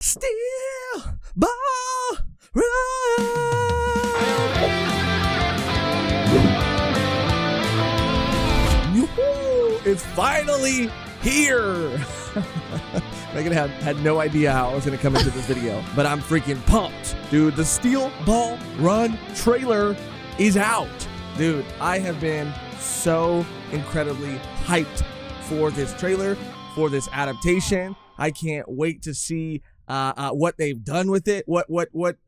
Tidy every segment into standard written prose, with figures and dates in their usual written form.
Steel ball run. Yoo-hoo, it's finally here. Megan had no idea how I was going to come into this video, but I'm freaking pumped. Dude, the Steel Ball Run trailer is out. Dude, I have been so incredibly hyped for this trailer, for this adaptation. I can't wait to see what they've done with it, what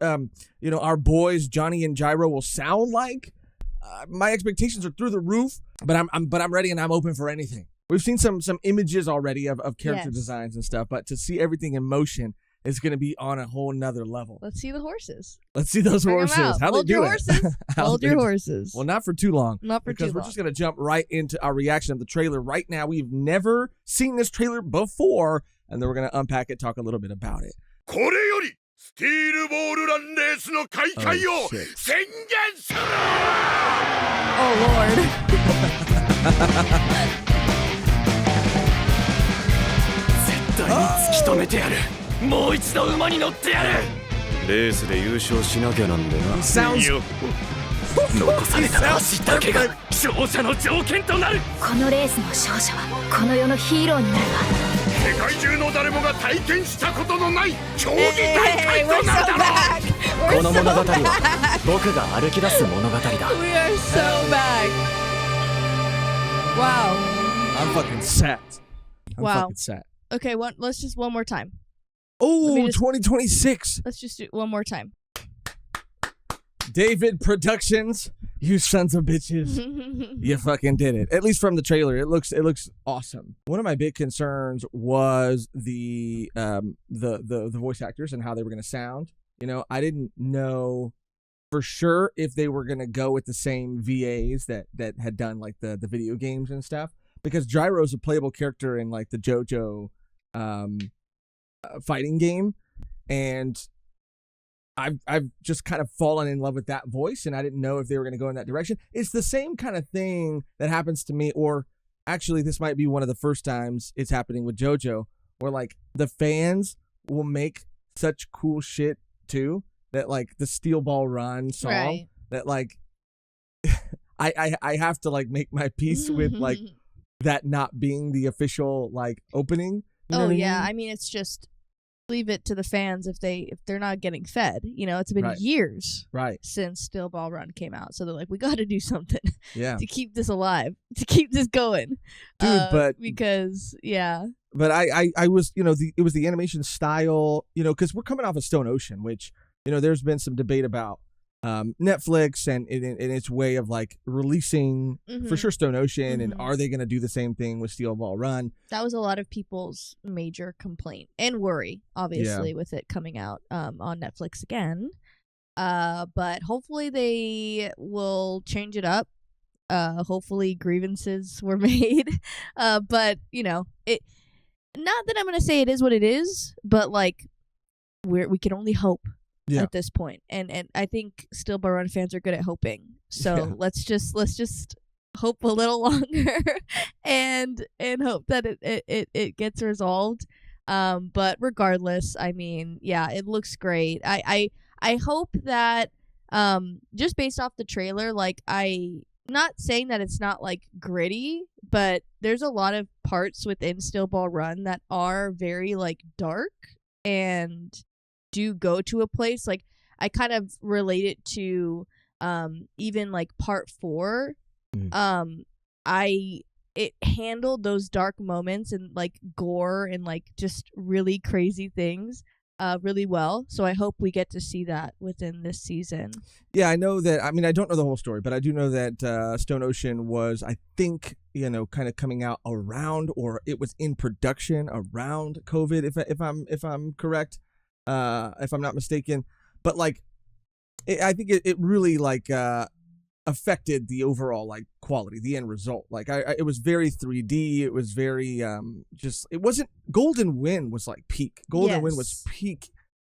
our boys Johnny and Gyro will sound like. My expectations are through the roof, but I'm ready and I'm open for anything. We've seen some images already of character designs and stuff, but to see everything in motion is going to be on a whole nother level. Let's see the horses. Let's see those horses. How Hold they do your it. horses. Hold your horses. Well, not for too long. Not for too long. Because we're just going to jump right into our reaction of the trailer right now. We've never seen this trailer before, and then we're going to unpack it, talk a little bit about it. Oh, shit. Oh, Lord. 絶対に突き止めてやる。もう一度馬に乗ってやる。レースで優勝しなきゃなんでな。残された足だけが勝者の条件となる。このレースの勝者はこの世のヒーローになるわ。世界中の誰もが体験したことのない競技大会となるだろう。この物語は僕が歩き出す物語だ。 We are so back. Wow. I'm fucking set. I'm Wow. fucking set. Okay, let's just one more time. Oh, 2026. Let's just do it one more time. David Productions, you sons of bitches. You fucking did it. At least from the trailer, it looks awesome. One of my big concerns was the voice actors and how they were going to sound. You know, I didn't know for sure if they were going to go with the same VAs that had done like the video games and stuff, because Gyro's a playable character in like the Jojo fighting game, and I've just kind of fallen in love with that voice, and I didn't know if they were going to go in that direction. It's the same kind of thing that happens to me, or actually this might be one of the first times it's happening with Jojo, where like the fans will make such cool shit too, that like the Steel Ball Run song, right, that like I have to like make my peace with like that not being the official like opening. You know what I mean? I mean, it's just leave it to the fans if they're not getting fed. You know, it's been years since Steel Ball Run came out, so they're like, we got to do something to keep this alive, to keep this going, dude. But because but I was, you know, it was the animation style, you know, because we're coming off of Stone Ocean, which, you know, there's been some debate about Netflix and in its way of like releasing for sure Stone Ocean, and are they going to do the same thing with Steel Ball Run? That was a lot of people's major complaint and worry, obviously, with it coming out on Netflix again. But hopefully they will change it up. Hopefully grievances were made. But you know, it. Not that I'm going to say it is what it is, but like we can only hope. At this point, and I think Steel Ball Run fans are good at hoping. So let's just hope a little longer, and hope that it gets resolved. But regardless, I mean, it looks great. I hope that just based off the trailer, like not saying that it's not like gritty, but there's a lot of parts within Steel Ball Run that are very like dark and do go to a place, like I kind of relate it to even like part 4. It handled those dark moments and like gore and like just really crazy things really well, so I hope we get to see that within this season. I know that, I mean, I don't know the whole story, but I do know that Stone Ocean was, I think, you know, kind of coming out around, or it was in production around COVID, if I'm correct. If I'm not mistaken, but like, I think it really like affected the overall like quality, the end result. Like it was very 3D. It was very just. It wasn't. Golden Wind was like peak. Golden Wind was peak.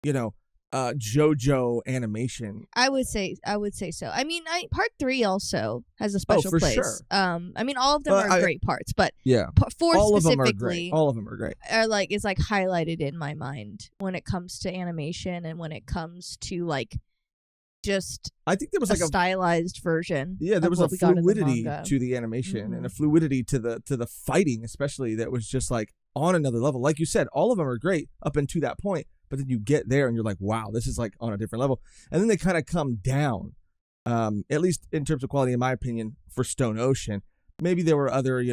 You know, JoJo animation. I would say so. I mean, part 3 also has a special for place. Sure. I mean, all of them are great parts, but yeah, 4 all specifically, all of them are great. Is like highlighted in my mind when it comes to animation and when it comes to like just I think there was like a stylized version. Yeah, there was a fluidity to the animation Mm-hmm. and a fluidity to the fighting, especially, that was just like on another level. Like you said, all of them are great up until that point, but then you get there and you're like, wow, this is like on a different level. And then they kind of come down, at least in terms of quality, in my opinion, for Stone Ocean. Maybe there were other,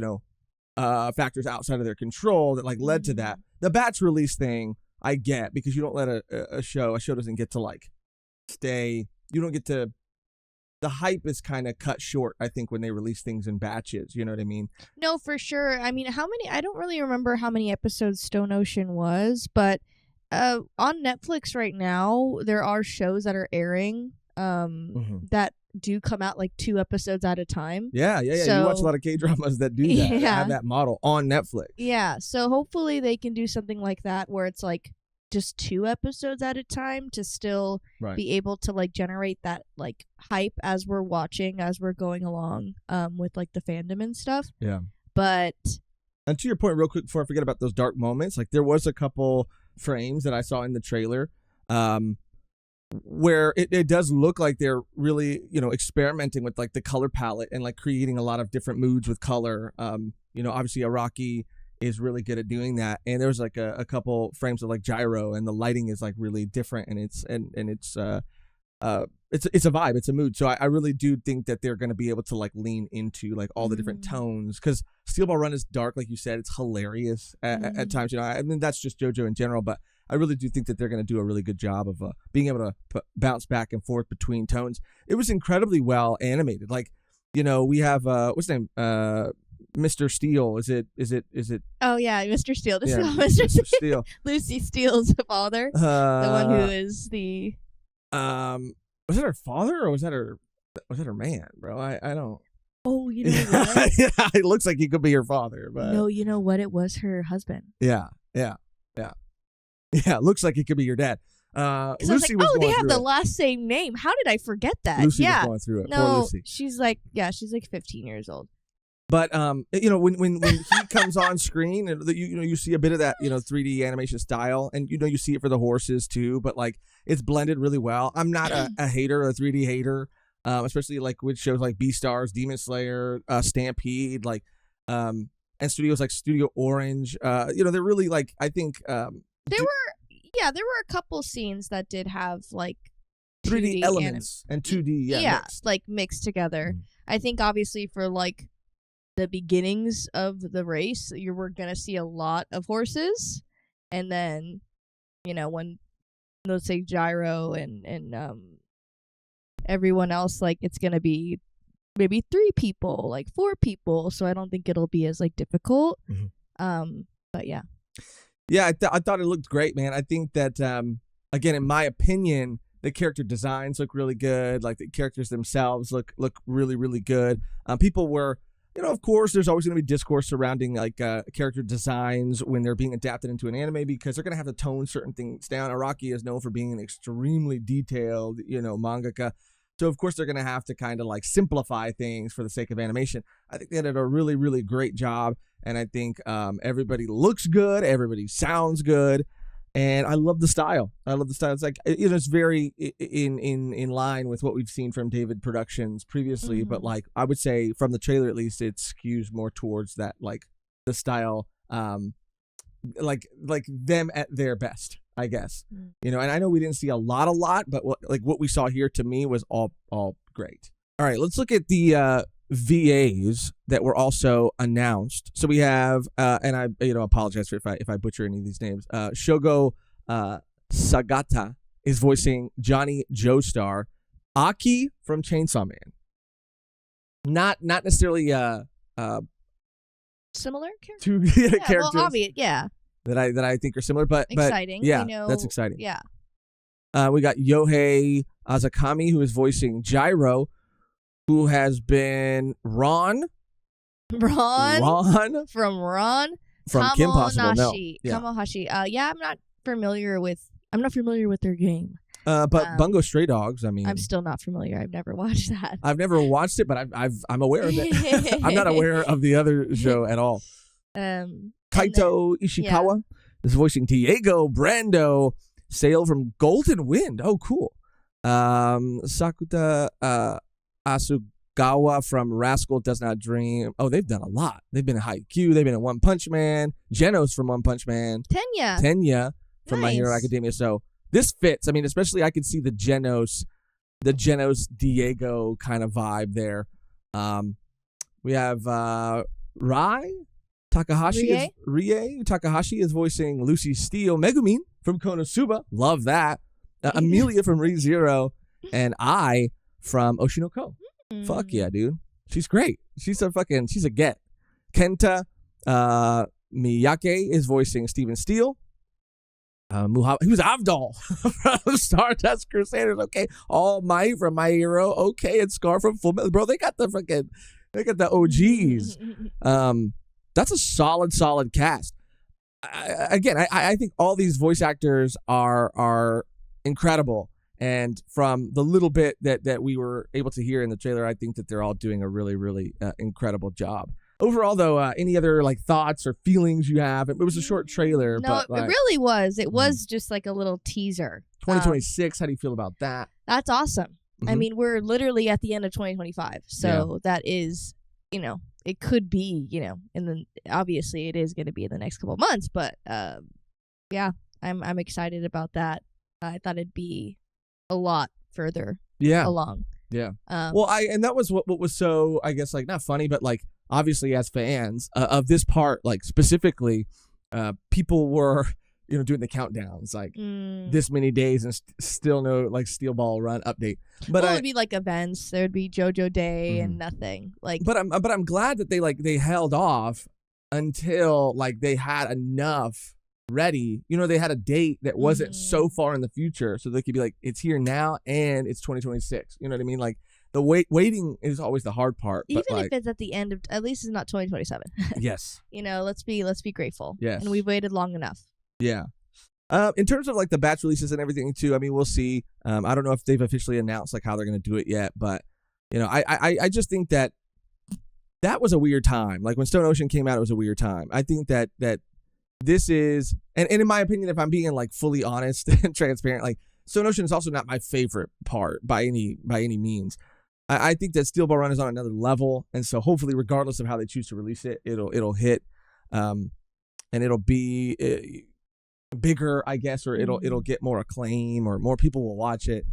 factors outside of their control that like led to that. The batch release thing, I get, because you don't let a show doesn't get to like stay. You don't get to. The hype is kind of cut short, I think, when they release things in batches. You know what I mean? No, for sure. I mean, how many? I don't really remember how many episodes Stone Ocean was, but on Netflix right now, there are shows that are airing that do come out like 2 episodes at a time. Yeah. So, you watch a lot of K-dramas that do that, that have that model on Netflix. Yeah, so hopefully they can do something like that where it's like just 2 episodes at a time to still be able to like generate that like hype as we're watching, as we're going along with like the fandom and stuff. Yeah. But and to your point, real quick, before I forget about those dark moments, like there was a couple frames that I saw in the trailer where it does look like they're really, experimenting with like the color palette and like creating a lot of different moods with color. Obviously Araki is really good at doing that, and there's like a couple frames of like gyro, and the lighting is like really different, and it's a vibe, it's a mood. So I really do think that they're going to be able to like lean into like all the different tones, because Steel Ball Run is dark, like you said. It's hilarious at times. I mean, that's just JoJo in general, but I really do think that they're going to do a really good job of being able to bounce back and forth between tones. It was incredibly well animated. Like, we have what's his name, Mr. Steele. Is it? Oh yeah, Mr. Steele. This yeah, is Mr. Steele. Lucy Steele's father, the one who is the. Was that her father or was that her man, bro? I don't. Oh, you know what? Yeah, it looks like he could be her father, but no, you know what? It was her husband. Yeah. It looks like it could be your dad. Lucy was they have the it. last same name. How did I forget that? Lucy was going through it. No, Poor Lucy. she's like 15 years old. But when he comes on screen, and you see a bit of that 3D animation style, and you see it for the horses too. But like it's blended really well. I'm not a hater, a 3D hater, especially like with shows like Beastars, Demon Slayer, Stampede, like and studios like Studio Orange. They're really like, I think there were a couple scenes that did have like 3D elements and 2D like mixed together. I think obviously for like the beginnings of the race, you were gonna see a lot of horses, and then when, let's say, Gyro and everyone else, like it's gonna be maybe 3 people, like 4 people, so I don't think it'll be as like difficult. But yeah I thought it looked great, man. I think that again, in my opinion, the character designs look really good. Like the characters themselves look really, really good. People were, of course, there's always going to be discourse surrounding like character designs when they're being adapted into an anime, because they're going to have to tone certain things down. Araki is known for being an extremely detailed, mangaka. So of course they're going to have to kind of like simplify things for the sake of animation. I think they did a really, really great job, and I think everybody looks good, everybody sounds good. And I love the style. It's like, it's very in line with what we've seen from David Productions previously. But like, I would say from the trailer, at least, it skews more towards that, like the style, like them at their best, I guess. And I know we didn't see a lot, but what we saw here to me was all great. All right, let's look at the VAs that were also announced. So we have and I apologize for if I butcher any of these names. Shogo Sagata is voicing Johnny Joestar. Aki from Chainsaw Man. Not necessarily similar characters. Two characters. Well, obvious, yeah. That I think are similar, but exciting. Yeah, that's exciting. Yeah. We got Yohei Azakami, who is voicing Gyro, who has been Ron from Kim Possible. No. Kamohashi. I'm not familiar with their game. But Bungo Stray Dogs, I mean, I'm still not familiar. I've never watched that. I've never watched it, but I'm aware of it. I'm not aware of the other show at all. Kaito Ishikawa is voicing Diego Brando, Sail from Golden Wind. Oh, cool. Sakuta Asugawa from Rascal Does Not Dream. Oh, they've done a lot. They've been in Haikyuu. They've been in One Punch Man. Genos from One Punch Man. Tenya from My Hero Academia. So this fits. I mean, especially I could see the Genos Diego kind of vibe there. We have Rie Takahashi. Rie Takahashi is voicing Lucy Steele. Megumin from Konosuba. Love that. Amelia from Re:Zero. And I from Oshinoko. Fuck yeah, dude. She's great. She's a get. Kenta Miyake is voicing Steven Steele. He was Avdol from Stardust Crusaders. Okay, All Might from My Hero. Okay, and Scar from Full Metal. Bro, they got the OGs. That's a solid cast. I think all these voice actors are incredible. And from the little bit that we were able to hear in the trailer, I think that they're all doing a really, really incredible job. Overall, though, any other thoughts or feelings you have? It was a short trailer. No, but it really was. It was just like a little teaser. 2026, how do you feel about that? That's awesome. Mm-hmm. I mean, we're literally at the end of 2025. So that is, it could be, and then obviously it is going to be in the next couple of months. But yeah, I'm excited about that. I thought it'd be a lot further along. Yeah. And that was what was so, I guess, not funny, but obviously as fans of this part, specifically, people were, doing the countdowns, this many days and still no Steel Ball Run update. But it would be events. There would be JoJo Day and nothing. But I'm glad that they held off until they had enough ready. They had a date that wasn't so far in the future, so they could be it's here now and it's 2026. You know what I mean? The waiting is always the hard part. Even if it's at the end of, at least it's not 2027. Yes. Let's be grateful. Yes. And we've waited long enough. Yeah. In terms of the batch releases and everything too, I mean, we'll see. I don't know if they've officially announced how they're going to do it yet, but I just think that was a weird time. When Stone Ocean came out, it was a weird time. I think that this is, and in my opinion, if I'm being fully honest and transparent, Stone Ocean is also not my favorite part by any means. I think that Steel Ball Run is on another level, and so hopefully, regardless of how they choose to release it, it'll hit, and it'll be bigger, I guess, or it'll get more acclaim, or more people will watch it.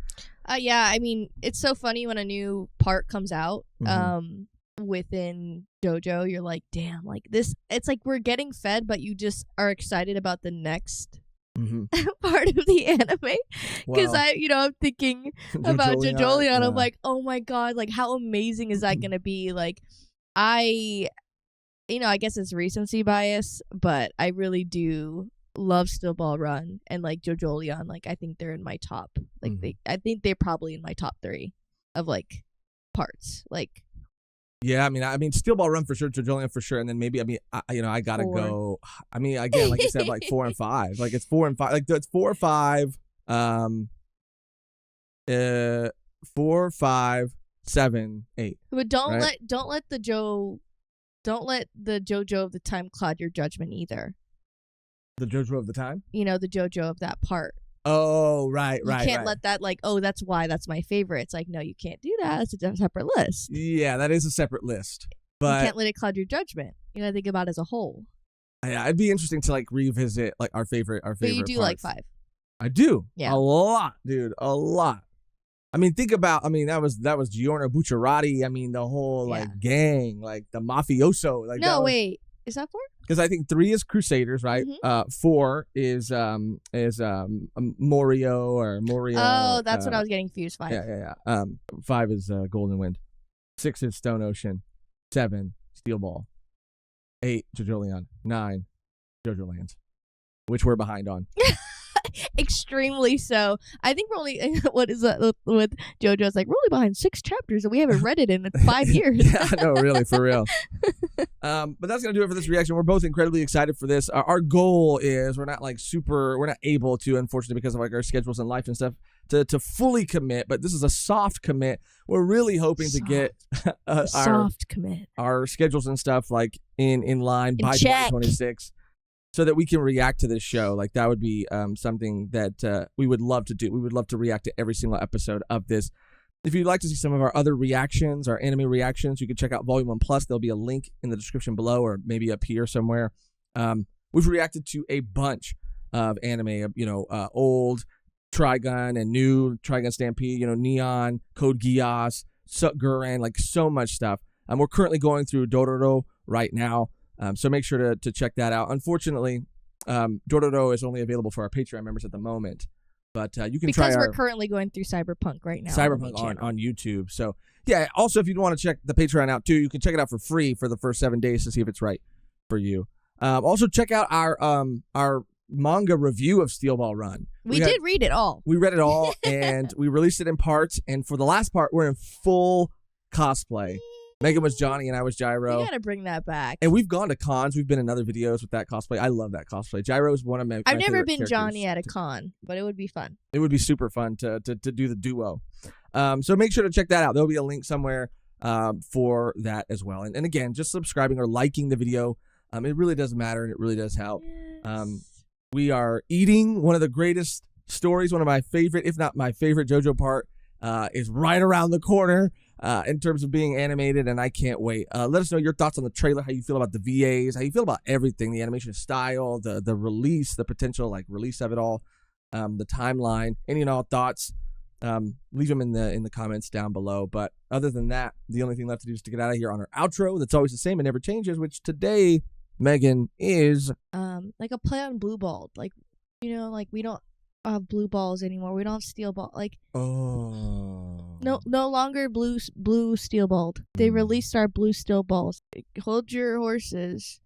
Yeah, I mean, it's so funny when a new part comes out. Within JoJo, you're damn, this. It's we're getting fed, but you just are excited about the next part of the anime, because I'm thinking about JoJo. Yeah. I'm oh my god, how amazing is that gonna be? I guess it's recency bias, but I really do love Steel Ball Run and JoJo Leon. I think they're in my top. I think they're probably in my top 3 of parts. Yeah, I mean, Steel Ball Run for sure, JoJo Leon for sure, and then maybe I gotta 4. Go. I mean, again, like you said, 4 and 5. It's 4 and 5. It's 4 or 5. 4, 5, 7, 8. But don't let the JoJo of the time cloud your judgment either. The JoJo of the time? The JoJo of that part. Oh, right. You can't let that that's why that's my favorite. It's no, you can't do that. It's a separate list. Yeah, that is a separate list. But you can't let it cloud your judgment. You gotta think about it as a whole. Yeah, it'd be interesting to revisit our favorite. But you do parts. 5. I do. Yeah. A lot, dude. A lot. I mean, think about. I mean, that was Giorno Bucciarati. I mean, the whole gang, the mafioso. No, wait. Is that 4? Because I think 3 is Crusaders, right? 4 is Morio or Moria. Oh, that's what I was getting confused. 5. Yeah. 5 is Golden Wind. 6 is Stone Ocean. 7 Steel Ball. 8 JoJo Leon. 9 JoJo Lands, which we're behind on. Extremely so. I think we're only what is that with Jojo? It's like we're only behind 6 chapters and we haven't read it in 5 years. Yeah, no, really, for real. But that's gonna do it for this reaction. We're both incredibly excited for this. Our goal is we're not able to, unfortunately, because of like our schedules and life and stuff, to fully commit. But this is a soft commit. We're really hoping to get our schedules and stuff like in line by 2026. So that we can react to this show. Like that would be something that we would love to do. We would love to react to every single episode of this. If you'd like to see some of our other reactions, our anime reactions, you can check out Volume 1 Plus. There'll be a link in the description below or maybe up here somewhere. We've reacted to a bunch of anime, old Trigun and new Trigun Stampede, Neon, Code Geass, Gurren, like so much stuff. We're currently going through Dororo right now. So make sure to check that out. Unfortunately, Dororo is only available for our Patreon members at the moment. But you can try because we're currently going through Cyberpunk right now. Cyberpunk on YouTube. So, yeah, also, if you want to check the Patreon out, too, you can check it out for free for the first 7 days to see if it's right for you. Also, check out our manga review of Steel Ball Run. We did read it all. We read it all, and we released it in parts. And for the last part, we're in full cosplay. Megan was Johnny and I was Gyro. We gotta bring that back. And we've gone to cons. We've been in other videos with that cosplay. I love that cosplay. Gyro is one of my I've never been characters. Johnny at a con, but it would be fun. It would be super fun to do the duo. So make sure to check that out. There'll be a link somewhere for that as well. And again, just subscribing or liking the video. It really does matter and it really does help. Yes. We are eating one of the greatest stories. One of my favorite, if not my favorite JoJo part is right around the corner. In terms of being animated, and I can't wait. Let us know your thoughts on the trailer, how you feel about the VAs, how you feel about everything, the animation style, the release, the potential release of it all, the timeline, any and all thoughts. Leave them in the comments down below. But other than that, the only thing left to do is to get out of here on our outro. That's always the same and never changes. Which today, Megan, is like a play on blue ball. Like we don't have blue balls anymore. We don't have steel ball. No longer blue steel balled. They released our blue steel balls. Hold your horses.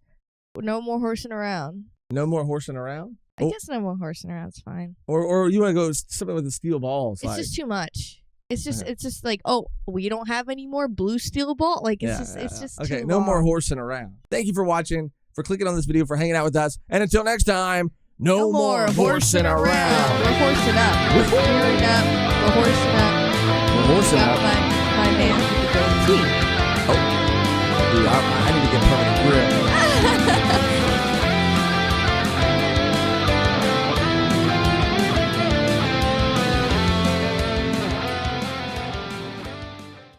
No more horsing around. No more horsing around? I guess no more horsing around is fine. Or you want to go something with the steel balls? It's just too much. It's just like, oh, we don't have any more blue steel ball. It's just okay. Too No long. more horsing around. Thank you for watching, for clicking on this video, for hanging out with us, and until next time. No more horsing around. We're horsing up. We're gearing up. We're